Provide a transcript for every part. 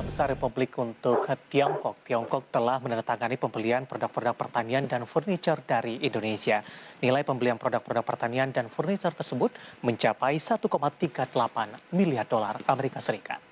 Besar Republik untuk Tiongkok. Tiongkok telah menandatangani pembelian produk-produk pertanian dan furniture dari Indonesia. Nilai pembelian produk-produk pertanian dan furniture tersebut mencapai 1,38 miliar dolar Amerika Serikat.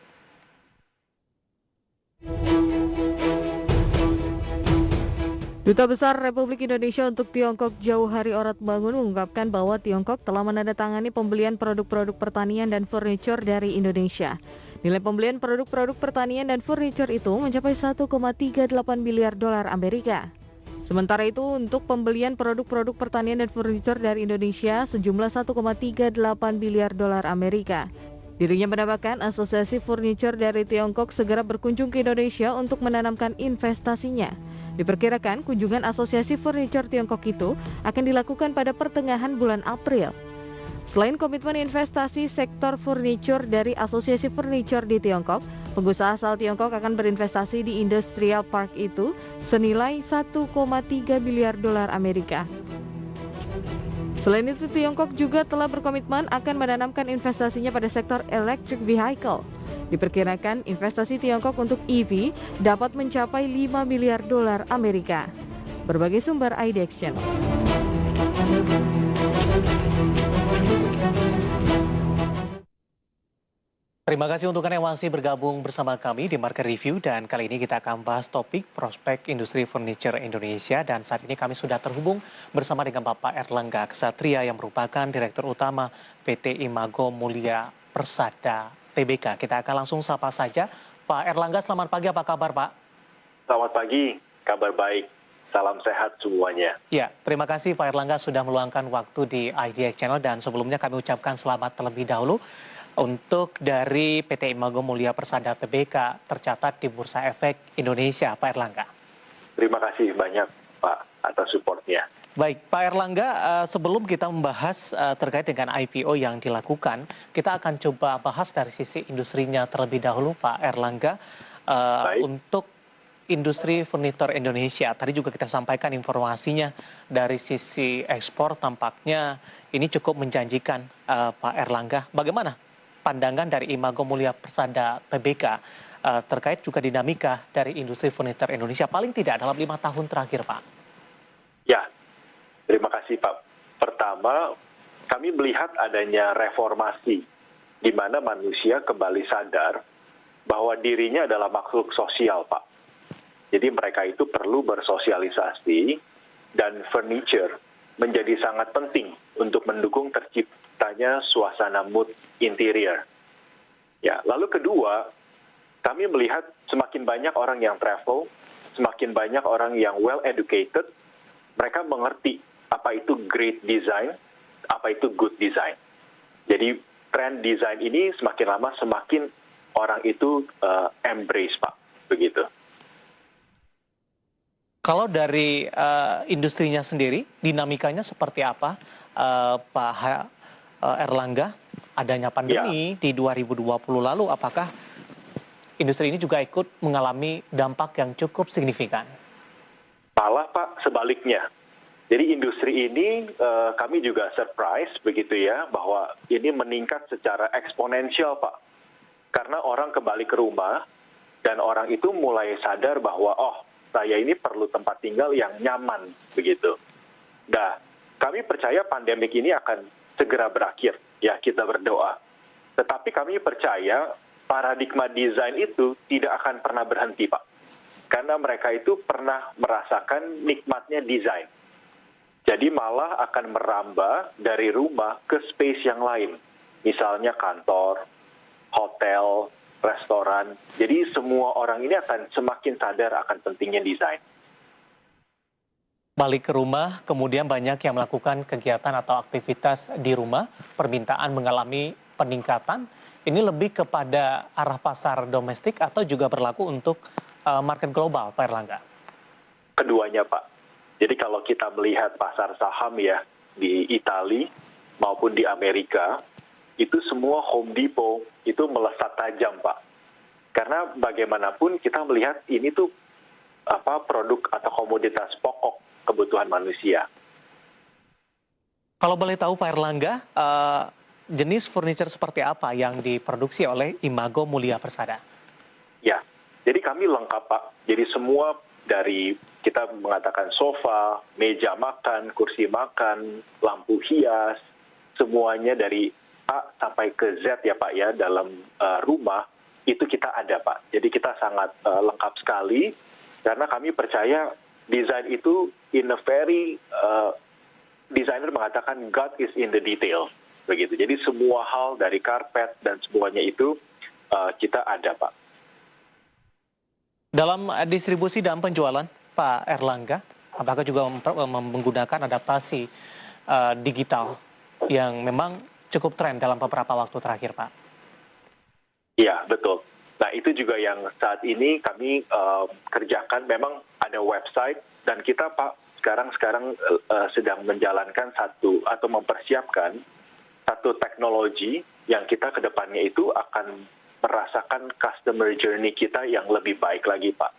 Duta Besar Republik Indonesia untuk Tiongkok Jauhari Oratmangun mengungkapkan bahwa Tiongkok telah menandatangani pembelian produk-produk pertanian dan furniture dari Indonesia. Nilai pembelian produk-produk pertanian dan furniture itu mencapai 1,38 miliar dolar Amerika. Sementara itu, untuk pembelian produk-produk pertanian dan furniture dari Indonesia sejumlah 1,38 miliar dolar Amerika. Dirinya menambahkan asosiasi furniture dari Tiongkok segera berkunjung ke Indonesia untuk menanamkan investasinya. Diperkirakan kunjungan asosiasi furniture Tiongkok itu akan dilakukan pada pertengahan bulan April. Selain komitmen investasi sektor furniture dari asosiasi furniture di Tiongkok, pengusaha asal Tiongkok akan berinvestasi di industrial park itu senilai 1,3 miliar dolar Amerika. Selain itu, Tiongkok juga telah berkomitmen akan menanamkan investasinya pada sektor electric vehicle. Diperkirakan investasi Tiongkok untuk EV dapat mencapai 5 miliar dolar Amerika. Berbagai sumber ID Action. Terima kasih untuk Anda yang masih bergabung bersama kami di Market Review, dan kali ini kita akan bahas topik prospek industri furniture Indonesia, dan saat ini kami sudah terhubung bersama dengan Bapak Erlangga Ksatria yang merupakan Direktur Utama PT Imago Mulia Persada Tbk. Kita akan langsung sapa saja. Pak Erlangga, selamat pagi, apa kabar Pak? Selamat pagi, kabar baik. Salam sehat semuanya. Ya, terima kasih Pak Erlangga sudah meluangkan waktu di IDX Channel, dan sebelumnya kami ucapkan selamat terlebih dahulu untuk dari PT Imago Mulia Persada Tbk tercatat di Bursa Efek Indonesia, Pak Erlangga. Terima kasih banyak Pak atas supportnya. Baik, Pak Erlangga, sebelum kita membahas terkait dengan IPO yang dilakukan, kita akan coba bahas dari sisi industrinya terlebih dahulu, Pak Erlangga. Untuk industri furnitur Indonesia, tadi juga kita sampaikan informasinya dari sisi ekspor tampaknya ini cukup menjanjikan, Pak Erlangga. Bagaimana pandangan dari Imago Mulia Persada Tbk terkait juga dinamika dari industri furnitur Indonesia paling tidak dalam 5 tahun terakhir, Pak? Ya, terima kasih Pak. Pertama, kami melihat adanya reformasi di mana manusia kembali sadar bahwa dirinya adalah makhluk sosial, Pak. Jadi mereka itu perlu bersosialisasi, dan furniture menjadi sangat penting untuk mendukung terciptanya suasana mood interior. Ya, lalu kedua, kami melihat semakin banyak orang yang travel, semakin banyak orang yang well educated, mereka mengerti apa itu great design, apa itu good design. Jadi tren desain ini semakin lama semakin orang itu embrace, Pak, begitu. Kalau dari industrinya sendiri, dinamikanya seperti apa, Pak Erlangga? Adanya pandemi di 2020 lalu, apakah industri ini juga ikut mengalami dampak yang cukup signifikan? Malah Pak, sebaliknya. Jadi industri ini kami juga surprise begitu ya, bahwa ini meningkat secara eksponensial Pak. Karena orang kembali ke rumah, dan orang itu mulai sadar bahwa, oh, saya ini perlu tempat tinggal yang nyaman, begitu. Nah, kami percaya pandemik ini akan segera berakhir, ya kita berdoa. Tetapi kami percaya paradigma desain itu tidak akan pernah berhenti, Pak. Karena mereka itu pernah merasakan nikmatnya desain. Jadi malah akan merambah dari rumah ke space yang lain. Misalnya kantor, hotel, restoran. Jadi semua orang ini akan semakin sadar akan pentingnya desain. Balik ke rumah, kemudian banyak yang melakukan kegiatan atau aktivitas di rumah, permintaan mengalami peningkatan. Ini lebih kepada arah pasar domestik atau juga berlaku untuk market global, Pak Erlangga? Keduanya, Pak. Jadi kalau kita melihat pasar saham ya di Italia maupun di Amerika, itu semua Home Depot itu melesat tajam, Pak. Karena bagaimanapun kita melihat ini tuh produk atau komoditas pokok kebutuhan manusia. Kalau boleh tahu Pak Erlangga, jenis furniture seperti apa yang diproduksi oleh Imago Mulia Persada? Ya, Jadi kami lengkap Pak. Jadi semua dari kita mengatakan sofa, meja makan, kursi makan, lampu hias, semuanya dari A sampai ke Z ya Pak ya dalam rumah itu kita ada Pak. Jadi kita sangat lengkap sekali karena kami percaya desain itu in a very designer mengatakan God is in the detail begitu. Jadi semua hal dari karpet dan semuanya itu kita ada Pak. Dalam distribusi dan penjualan, Pak Erlangga, apakah juga menggunakan adaptasi digital yang memang cukup tren dalam beberapa waktu terakhir, Pak? Iya, betul. Nah, itu juga yang saat ini kami kerjakan. Memang ada website dan kita, Pak, sekarang sedang menjalankan satu atau mempersiapkan satu teknologi yang kita ke depannya itu akan merasakan customer journey kita yang lebih baik lagi, Pak.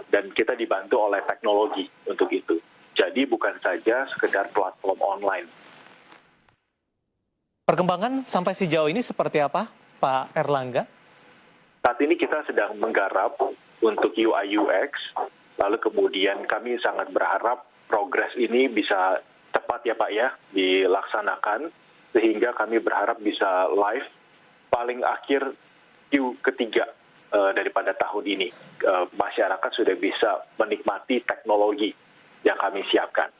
Dan kita dibantu oleh teknologi untuk itu. Jadi bukan saja sekedar platform online. Perkembangan sampai sejauh ini seperti apa, Pak Erlangga? Saat ini kita sedang menggarap untuk UI UX, lalu kemudian kami sangat berharap progres ini bisa cepat ya Pak ya, dilaksanakan, sehingga kami berharap bisa live paling akhir Q ketiga daripada tahun ini. Masyarakat sudah bisa menikmati teknologi yang kami siapkan.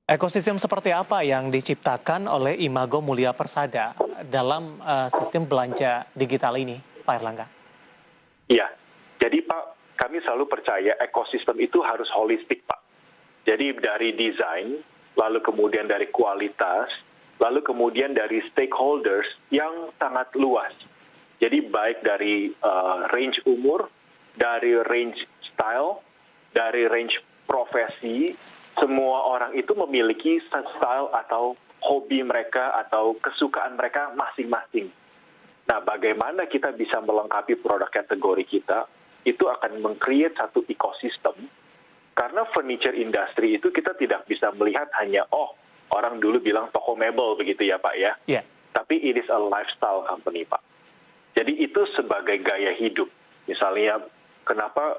Ekosistem seperti apa yang diciptakan oleh Imago Mulia Persada dalam sistem belanja digital ini, Pak Erlangga? Iya, jadi Pak, kami selalu percaya ekosistem itu harus holistik Pak. Jadi dari desain, lalu kemudian dari kualitas, lalu kemudian dari stakeholders yang sangat luas. Jadi baik dari range umur, dari range style, dari range profesi, semua orang itu memiliki style atau hobi mereka atau kesukaan mereka masing-masing. Nah, bagaimana kita bisa melengkapi produk kategori kita, itu akan meng-create satu ekosistem. Karena furniture industry itu kita tidak bisa melihat hanya, orang dulu bilang toko mebel begitu ya Pak ya. Yeah. Tapi it is a lifestyle company Pak. Jadi itu sebagai gaya hidup. Misalnya kenapa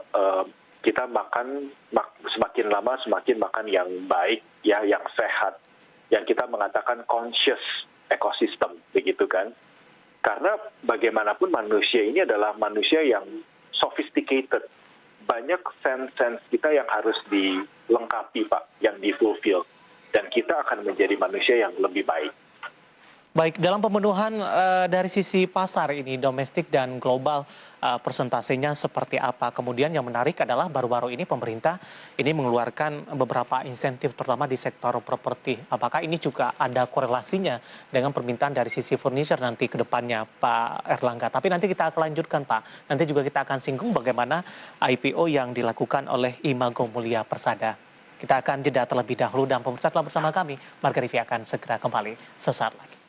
kita semakin lama semakin makan yang baik ya, yang sehat. Yang kita mengatakan conscious ecosystem begitu kan. Karena bagaimanapun manusia ini adalah manusia yang sophisticated. Banyak sense kita yang harus dilengkapi Pak, yang di-fulfill. Dan kita akan menjadi manusia yang lebih baik. Baik, dalam pemenuhan dari sisi pasar ini, domestik dan global, persentasenya seperti apa? Kemudian yang menarik adalah baru-baru ini pemerintah ini mengeluarkan beberapa insentif, terutama di sektor properti. Apakah ini juga ada korelasinya dengan permintaan dari sisi furniture nanti ke depannya, Pak Erlangga? Tapi nanti kita akan lanjutkan, Pak. Nanti juga kita akan singgung bagaimana IPO yang dilakukan oleh Imago Mulia Persada. Kita akan jeda terlebih dahulu dan pemirsa telah bersama kami. Marga Rivi akan segera kembali sesaat lagi.